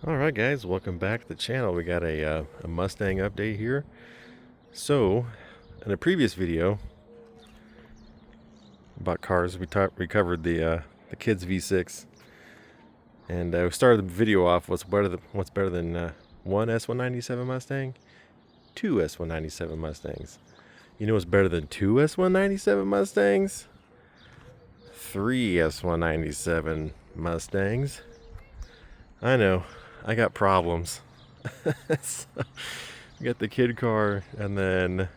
Alright guys, welcome back to the channel. We got a Mustang update here. So, in a previous video about cars, we covered the kids V6, and we started the video off what's better than one S197 Mustang, two S197 Mustangs. You know what's better than two S197 Mustangs? Three S197 Mustangs. I know, I got problems. So, we got the kid car, and then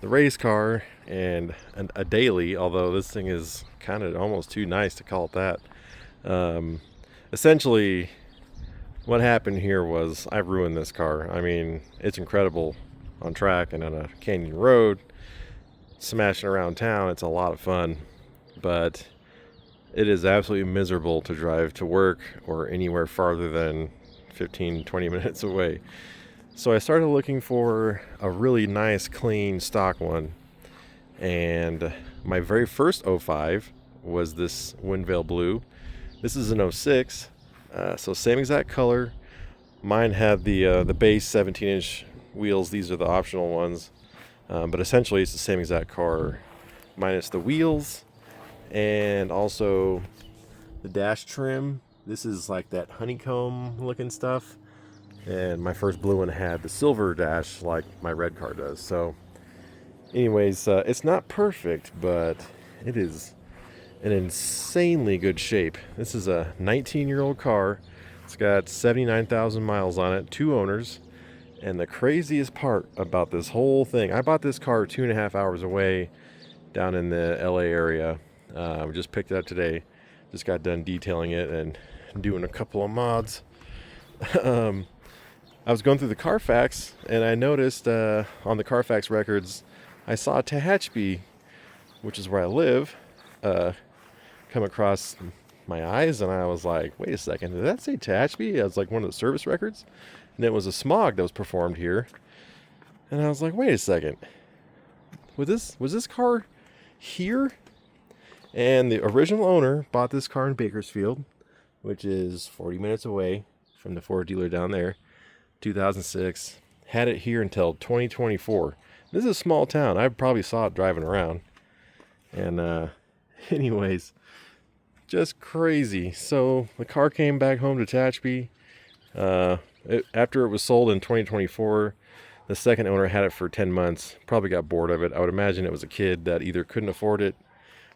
the race car, and a daily, although this thing is kind of almost too nice to call it that. Essentially, what happened here was I ruined this car. I mean, it's incredible on track and on a canyon road, smashing around town. It's a lot of fun, but it is absolutely miserable to drive to work or anywhere farther than 15-20 minutes away. So I started looking for a really nice, clean, stock one. And my very first 05 was this Windvale Blue. This is an 06, so same exact color. Mine had the base 17-inch wheels. These are the optional ones. But essentially it's the same exact car, minus the wheels and also the dash trim. This is like that honeycomb looking stuff, and my first blue one had the silver dash like my red car does. So anyways, it's not perfect, but it is in insanely good shape. This is a 19-year-old car. It's got 79,000 miles on it, 2 owners. And the craziest part about this whole thing, I bought this car 2.5 hours away down in the LA area. We just picked it up today. Just got done detailing it and doing a couple of mods. I was going through the Carfax, and I noticed on the Carfax records, I saw Tehachapi, which is where I live, come across my eyes, and I was like, wait a second, did that say Tehachapi? It was like one of the service records, and it was a smog that was performed here. And I was like, wait a second, was this car here? And the original owner bought this car in Bakersfield, which is 40 minutes away from the Ford dealer down there, 2006. Had it here until 2024. This is a small town. I probably saw it driving around. And anyways, just crazy. So the car came back home to Tehachapi. After it was sold in 2024, the second owner had it for 10 months. Probably got bored of it. I would imagine it was a kid that either couldn't afford it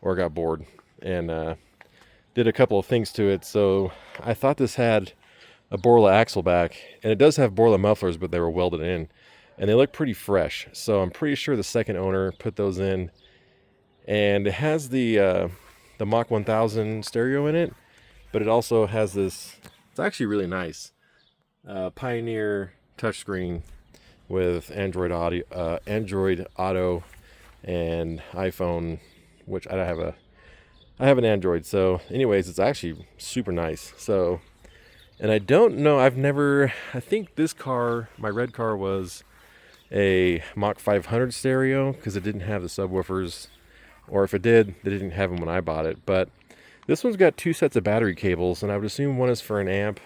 or got bored, and did a couple of things to it. So I thought this had a Borla axle back, and it does have Borla mufflers, but they were welded in, and they look pretty fresh. So I'm pretty sure the second owner put those in, and it has the Mach 1000 stereo in it, but it also has this, it's actually really nice, Pioneer touchscreen with Android Auto and iPhone, which I have an Android. So anyways, it's actually super nice. So, and I don't know, I think this car, my red car, was a Mach 500 stereo, because it didn't have the subwoofers, or if it did, they didn't have them when I bought it. But this one's got 2 sets of battery cables, and I would assume one is for an amp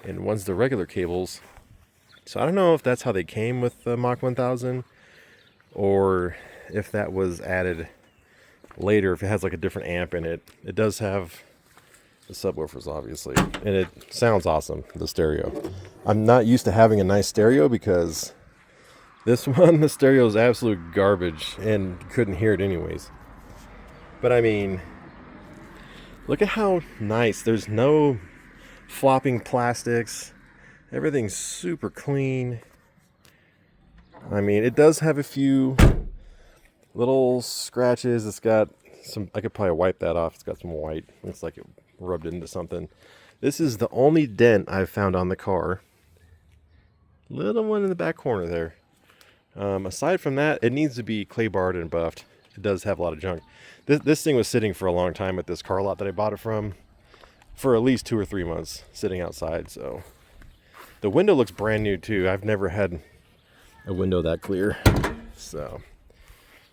and one's the regular cables. So I don't know if that's how they came with the Mach 1000, or if that was added later, if it has like a different amp in it. It does have the subwoofers, obviously, and it sounds awesome, the stereo. I'm not used to having a nice stereo, because this one, the stereo is absolute garbage and couldn't hear it anyways. But I mean, look at how nice. There's no flopping plastics. Everything's super clean. I mean, it does have a few little scratches. It's got some, I could probably wipe that off. It's got some white. Looks like it rubbed into something. This is the only dent I've found on the car. Little one in the back corner there. Aside from that, it needs to be clay barred and buffed. It does have a lot of junk. This thing was sitting for a long time at this car lot that I bought it from, for at least 2 or 3 months, sitting outside. So the window looks brand new too. I've never had a window that clear. So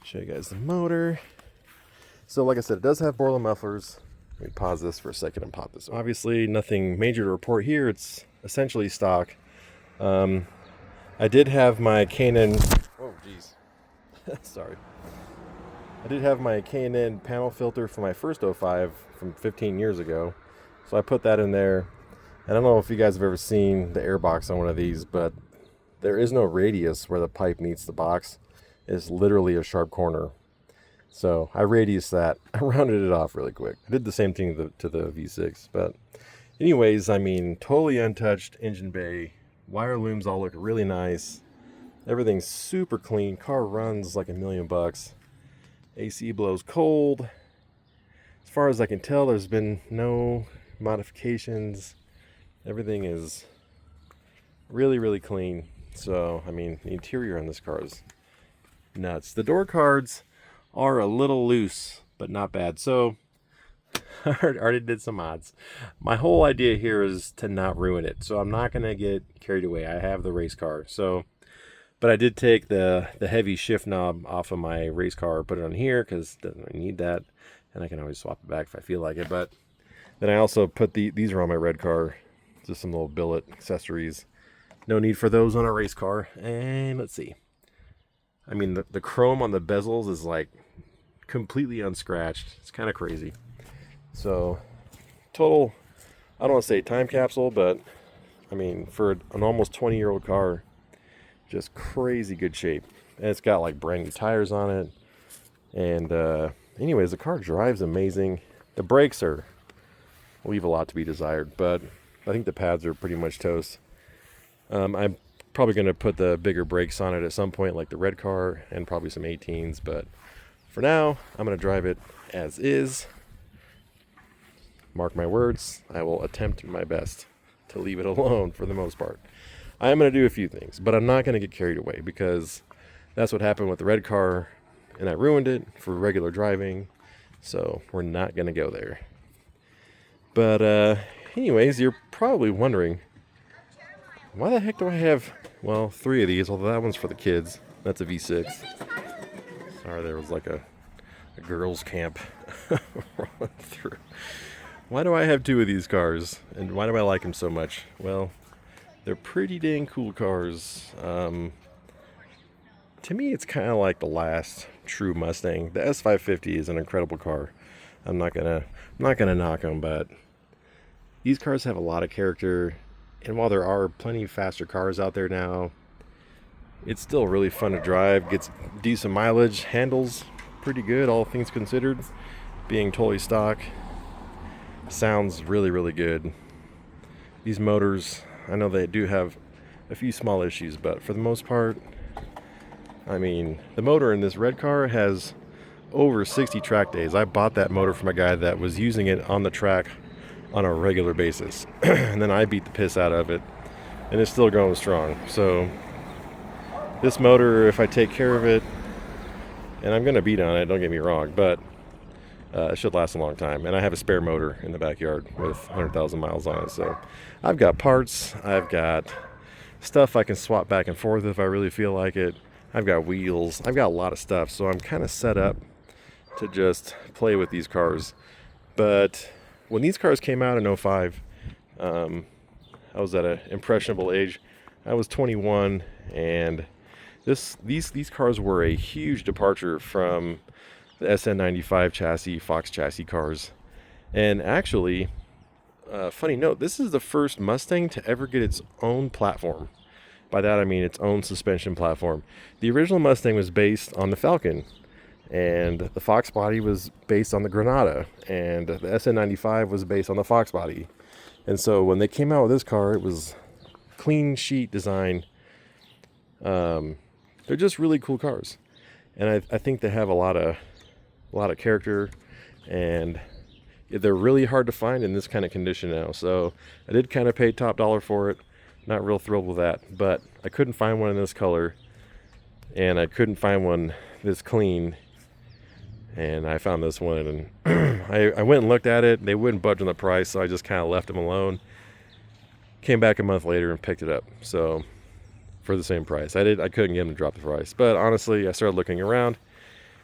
show you guys the motor. So like I said, it does have Borla mufflers. Let me pause this for a second and pop this. Obviously, nothing major to report here. It's essentially stock. I did have my K&N. Oh, geez. Sorry. I did have my K&N panel filter for my first 05 from 15 years ago. So I put that in there. And I don't know if you guys have ever seen the air box on one of these, but there is no radius where the pipe meets the box. It's literally a sharp corner. So I radiused that. I rounded it off really quick. I did the same thing to the V6. But anyways, I mean, totally untouched engine bay. Wire looms all look really nice. Everything's super clean. Car runs like $1,000,000. AC blows cold. As far as I can tell, there's been no modifications. Everything is really, really clean. So, I mean, the interior on this car is nuts. The door cards are a little loose, but not bad. So, I already did some mods. My whole idea here is to not ruin it. So, I'm not going to get carried away. I have the race car. So, but I did take the heavy shift knob off of my race car, put it on here because it doesn't really need that. And I can always swap it back if I feel like it. But then I also put these are on my red car. Just some little billet accessories. No need for those on a race car. And let's see. I mean, the chrome on the bezels is like completely unscratched. It's kind of crazy. So, total, I don't want to say time capsule, but I mean, for an almost 20-year-old car, just crazy good shape. And it's got like brand new tires on it. And anyways, the car drives amazing. The brakes leave a lot to be desired, but I think the pads are pretty much toast. I'm probably going to put the bigger brakes on it at some point, like the red car, and probably some 18s. But for now, I'm going to drive it as is. Mark my words, I will attempt my best to leave it alone for the most part. I am going to do a few things, but I'm not going to get carried away because that's what happened with the red car, and I ruined it for regular driving. So we're not going to go there. But anyways, you're probably wondering, why the heck do I have, well, 3 of these, although that one's for the kids. That's a V6. Sorry, there was like a girls' camp rolling through. Why do I have 2 of these cars? And why do I like them so much? Well, they're pretty dang cool cars. To me, it's kind of like the last true Mustang. The S550 is an incredible car. I'm not gonna knock them, but these cars have a lot of character. And while there are plenty of faster cars out there now, it's still really fun to drive. Gets decent mileage, handles pretty good, all things considered. Being totally stock, sounds really, really good. These motors, I know they do have a few small issues, but for the most part, I mean, the motor in this red car has over 60 track days. I bought that motor from a guy that was using it on the track on a regular basis. And then I beat the piss out of it, and it's still going strong. So this motor, if I take care of it, and I'm going to beat on it, don't get me wrong, but it should last a long time. And I have a spare motor in the backyard with 100,000 miles on it. So I've got parts, I've got stuff I can swap back and forth if I really feel like it. I've got wheels, I've got a lot of stuff. So I'm kind of set up to just play with these cars. But when these cars came out in 05, I was at an impressionable age. I was 21, and these cars were a huge departure from the SN95 chassis, Fox chassis cars. And actually, funny note, this is the first Mustang to ever get its own platform. By that I mean its own suspension platform. The original Mustang was based on the Falcon, and the Fox body was based on the Granada, and the SN95 was based on the Fox body. And so when they came out with this car, it was clean sheet design. They're just really cool cars, and I think they have a lot of character, and they're really hard to find in this kind of condition now. So I did kind of pay top dollar for it. Not real thrilled with that, but I couldn't find one in this color, and I couldn't find one this clean. And I found this one, and I went and looked at it. They wouldn't budge on the price, so I just kind of left them alone. Came back a month later and picked it up. So for the same price, I couldn't get them to drop the price. But honestly, I started looking around,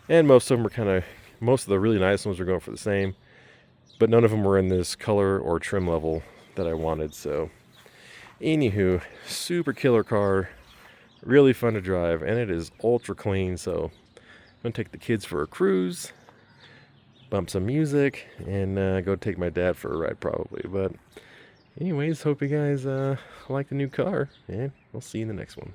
and most of the really nice ones were going for the same. but none of them were in this color or trim level that I wanted. So anywho, super killer car, really fun to drive, and it is ultra clean. So I'm gonna take the kids for a cruise, bump some music, and go take my dad for a ride probably. But anyways, hope you guys like the new car, and we'll see you in the next one.